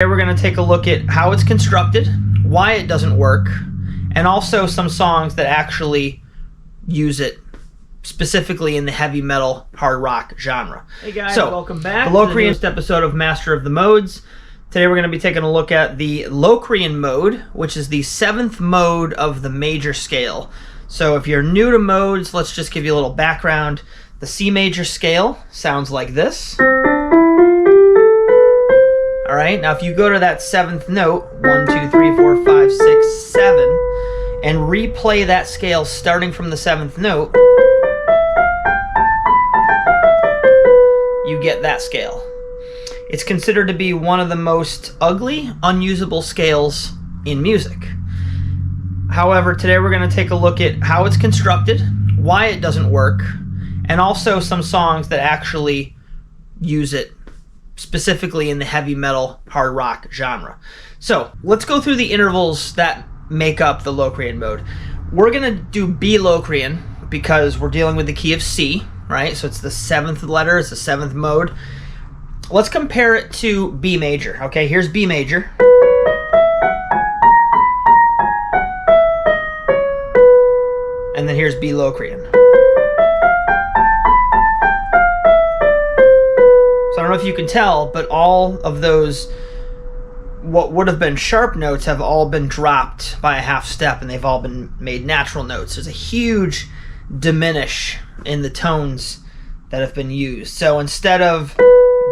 We're going to take a look at how it's constructed, why it doesn't work, and also some songs that actually use it specifically in the heavy metal hard rock genre. Hey guys, welcome back the to the Locrian newest episode of Master of the Modes. Today we're going to be taking a look at the Locrian mode, which is the 7th mode of the major scale. So if you're new to modes, let's just give you a little background. The C major scale sounds like this. Alright, now if you go to that 7th note, 1, 2, 3, 4, 5, 6, 7, and replay that scale starting from the 7th note, you get that scale. It's considered to be one of the most ugly, unusable scales in music. However, today we're going to take a look at how it's constructed, why it doesn't work, and also some songs that actually use it specifically in the heavy metal hard rock genre. So let's go through the intervals that make up the Locrian mode. We're going to do B Locrian because we're dealing with the key of C, right? So it's the 7th letter, it's the 7th mode. Let's compare it to B major. Okay, here's B major. And then here's B Locrian. So I don't know if you can tell, but all of those, what would have been sharp notes, have all been dropped by a half step, and they've all been made natural notes. There's a huge diminish in the tones that have been used. So instead of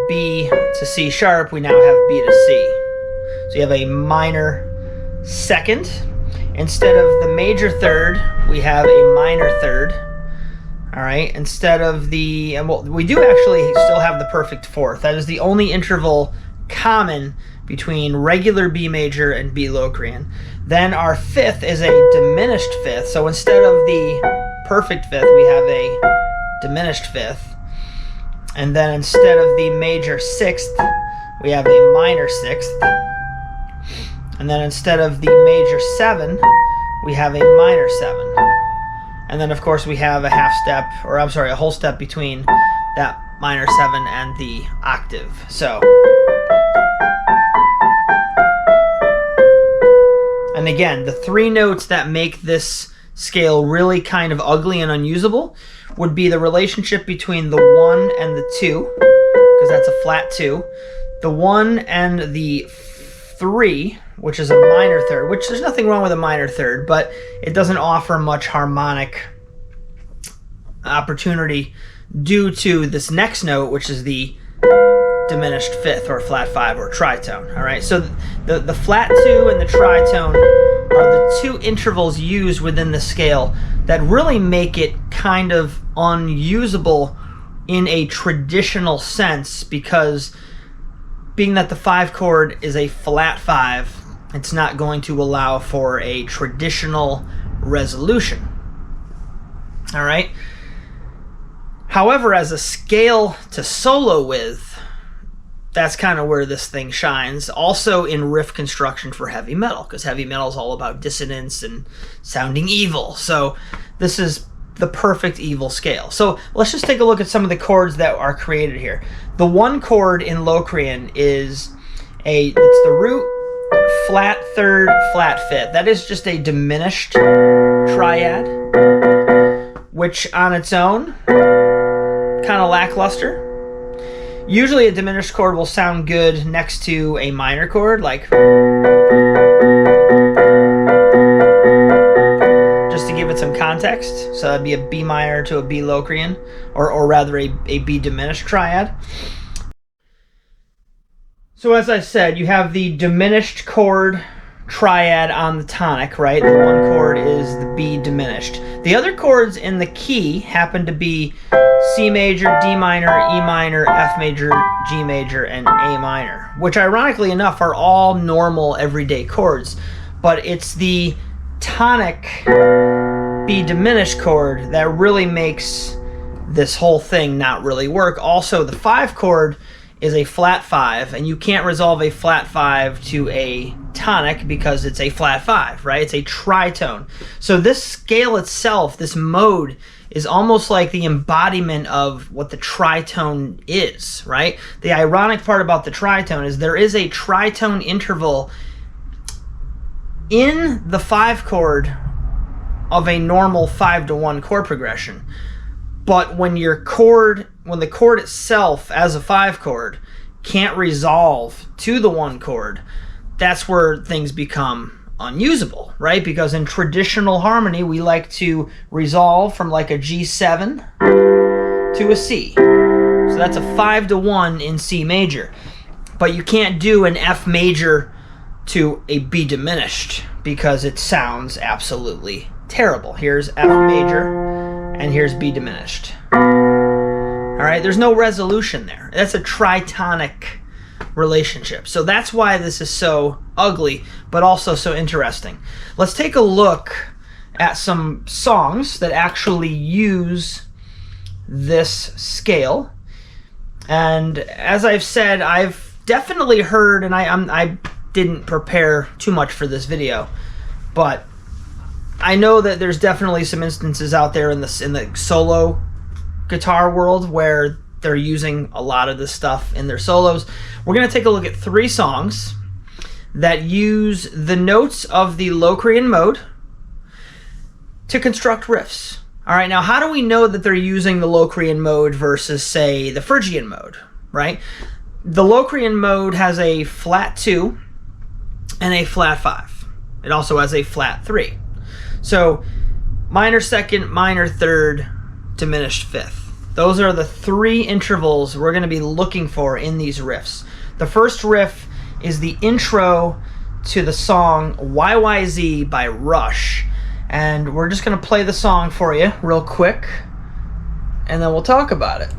B to C sharp, we now have B to C. So you have a minor second. Instead of the major third, we have a minor third. All right, instead of the, well, we do actually still have the perfect fourth. That is the only interval common between regular B major and B Locrian. Then our 5th is a diminished 5th. So instead of the perfect 5th, we have a diminished 5th. And then instead of the major 6th, we have a minor 6th. And then instead of the major 7, we have a minor 7. And then, of course, we have a half step, or I'm sorry, a whole step between that minor 7 and the octave. So, and again, the 3 notes that make this scale really kind of ugly and unusable would be the relationship between the 1 and the 2, because that's a flat 2, the 1 and the 3, which is a minor third, which there's nothing wrong with a minor third, but it doesn't offer much harmonic opportunity due to this next note, which is the diminished 5th, or flat 5, or tritone. All right, so the flat 2 and the tritone are the 2 intervals used within the scale that really make it kind of unusable in a traditional sense, because being that the 5 chord is a flat 5, it's not going to allow for a traditional resolution. All right. However, as a scale to solo with, that's kind of where this thing shines. Also in riff construction for heavy metal, because heavy metal is all about dissonance and sounding evil. So this is the perfect evil scale. So let's just take a look at some of the chords that are created here. The 1 chord in Locrian is it's the root, flat 3rd, flat 5th. That is just a diminished triad, which on its own, kind of lackluster. Usually a diminished chord will sound good next to a minor chord, like, just to give it some context. So that'd be a B minor to a B Locrian, or rather a B diminished triad. So as I said, you have the diminished chord triad on the tonic, right? The 1 chord is the B diminished. The other chords in the key happen to be C major, D minor, E minor, F major, G major, and A minor, which ironically enough are all normal everyday chords, but it's the tonic B diminished chord that really makes this whole thing not really work. Also, the 5 chord is a flat 5, and you can't resolve a flat 5 to a tonic because it's a flat 5, right? It's a tritone. So this scale itself, this mode, is almost like the embodiment of what the tritone is, right? The ironic part about the tritone is there is a tritone interval in the 5 chord of a normal 5-to-1 chord progression. But when the chord itself as a 5 chord can't resolve to the 1 chord, that's where things become unusable, right? Because in traditional harmony, we like to resolve from like a G7 to a C. So that's a 5-to-1 in C major. But you can't do an F major to a B diminished because it sounds absolutely terrible. Here's F major and here's B diminished. All right, there's no resolution there. That's a tritonic relationship. So that's why this is so ugly, but also so interesting. Let's take a look at some songs that actually use this scale. And as I've said, I've definitely heard, and I didn't prepare too much for this video, but I know that there's definitely some instances out there in the solo guitar world where they're using a lot of this stuff in their solos. We're going to take a look at 3 songs that use the notes of the Locrian mode to construct riffs. All right, now how do we know that they're using the Locrian mode versus, say, the Phrygian mode, right? The Locrian mode has a flat 2 and a flat 5. It also has a flat 3. So minor 2nd, minor 3rd, diminished 5th. Those are the 3 intervals we're going to be looking for in these riffs. The first riff is the intro to the song YYZ by Rush. And we're just going to play the song for you real quick, and then we'll talk about it.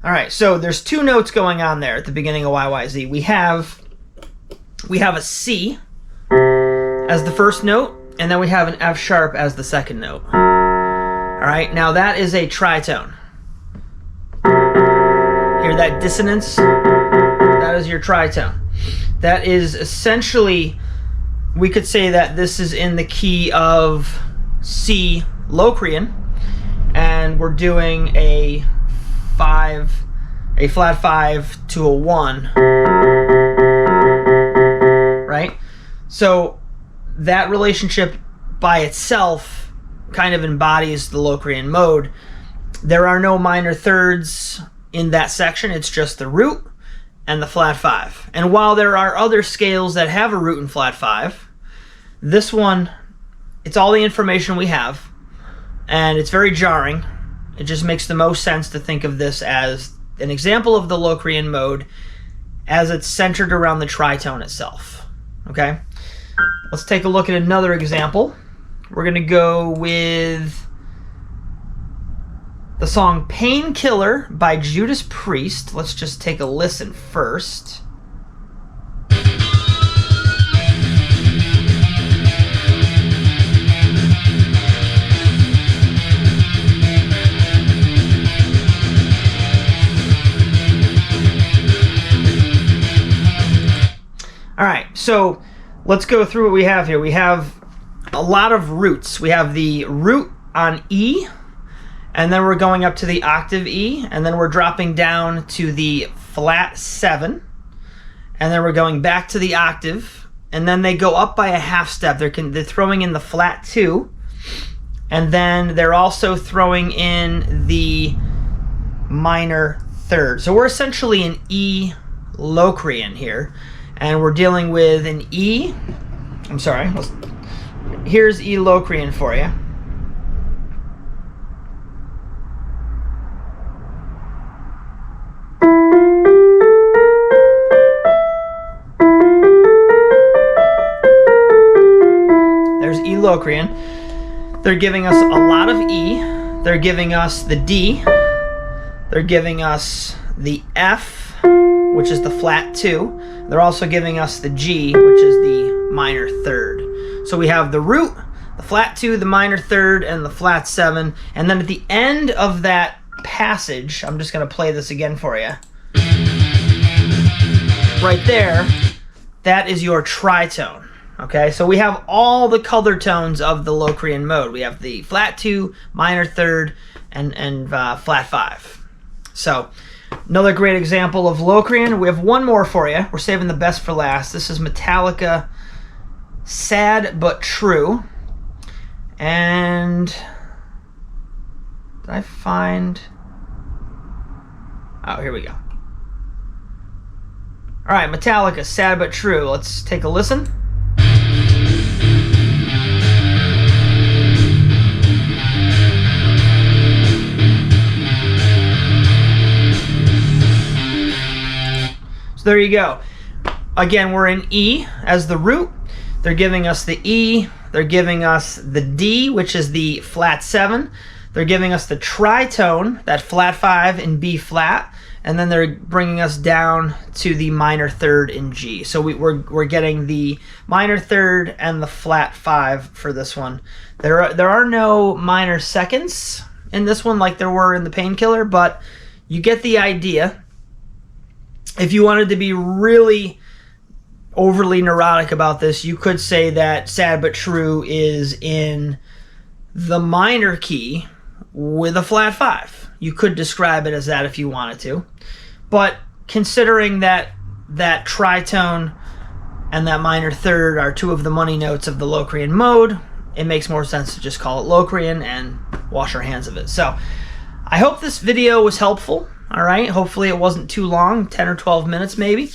All right, so there's 2 notes going on there at the beginning of YYZ. We have a C as the first note, and then we have an F sharp as the second note. All right, now that is a tritone. Hear that dissonance? That is your tritone. That is essentially, we could say that this is in the key of C Locrian, and we're doing a flat 5 to a 1, right? So that relationship by itself kind of embodies the Locrian mode. There are no minor thirds in that section. It's just the root and the flat 5. And while there are other scales that have a root and flat 5, this one, it's all the information we have, and it's very jarring. It just makes the most sense to think of this as an example of the Locrian mode as it's centered around the tritone itself. Okay? Let's take a look at another example. We're going to go with the song Painkiller by Judas Priest. Let's just take a listen first. All right, so let's go through what we have here. We have a lot of roots. We have the root on E, and then we're going up to the octave E, and then we're dropping down to the flat 7, and then we're going back to the octave, and then they go up by a half step. They're throwing in the flat 2, and then they're also throwing in the minor 3rd. So we're essentially in E Locrian here. And we're dealing with an E. I'm sorry. Here's E Locrian for you. There's E Locrian. They're giving us a lot of E. They're giving us the D. They're giving us the F, which is the flat 2. They're also giving us the G, which is the minor 3rd. So we have the root, the flat 2, the minor 3rd, and the flat 7. And then at the end of that passage, I'm just going to play this again for you. Right there, that is your tritone. Okay, so we have all the color tones of the Locrian mode. We have the flat 2, minor 3rd, and flat 5. So another great example of Locrian. We have one more for you. We're saving the best for last. This is Metallica, Sad But True. And did I find... Oh, here we go. All right, Metallica, Sad But True. Let's take a listen. So there you go. Again, we're in E as the root. They're giving us the E. They're giving us the D, which is the flat 7. They're giving us the tritone, that flat 5 in B flat. And then they're bringing us down to the minor 3rd in G. So we're getting the minor 3rd and the flat 5 for this one. There are no minor seconds in this one like there were in the Painkiller, but you get the idea. If you wanted to be really overly neurotic about this, you could say that Sad But True is in the minor key with a flat 5. You could describe it as that if you wanted to. But considering that that tritone and that minor 3rd are 2 of the money notes of the Locrian mode, it makes more sense to just call it Locrian and wash our hands of it. So I hope this video was helpful. All right, hopefully it wasn't too long, 10 or 12 minutes maybe.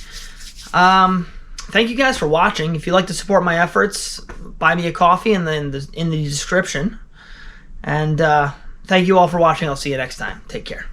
Thank you guys for watching. If you'd like to support my efforts, buy me a coffee in the description. And thank you all for watching. I'll see you next time. Take care.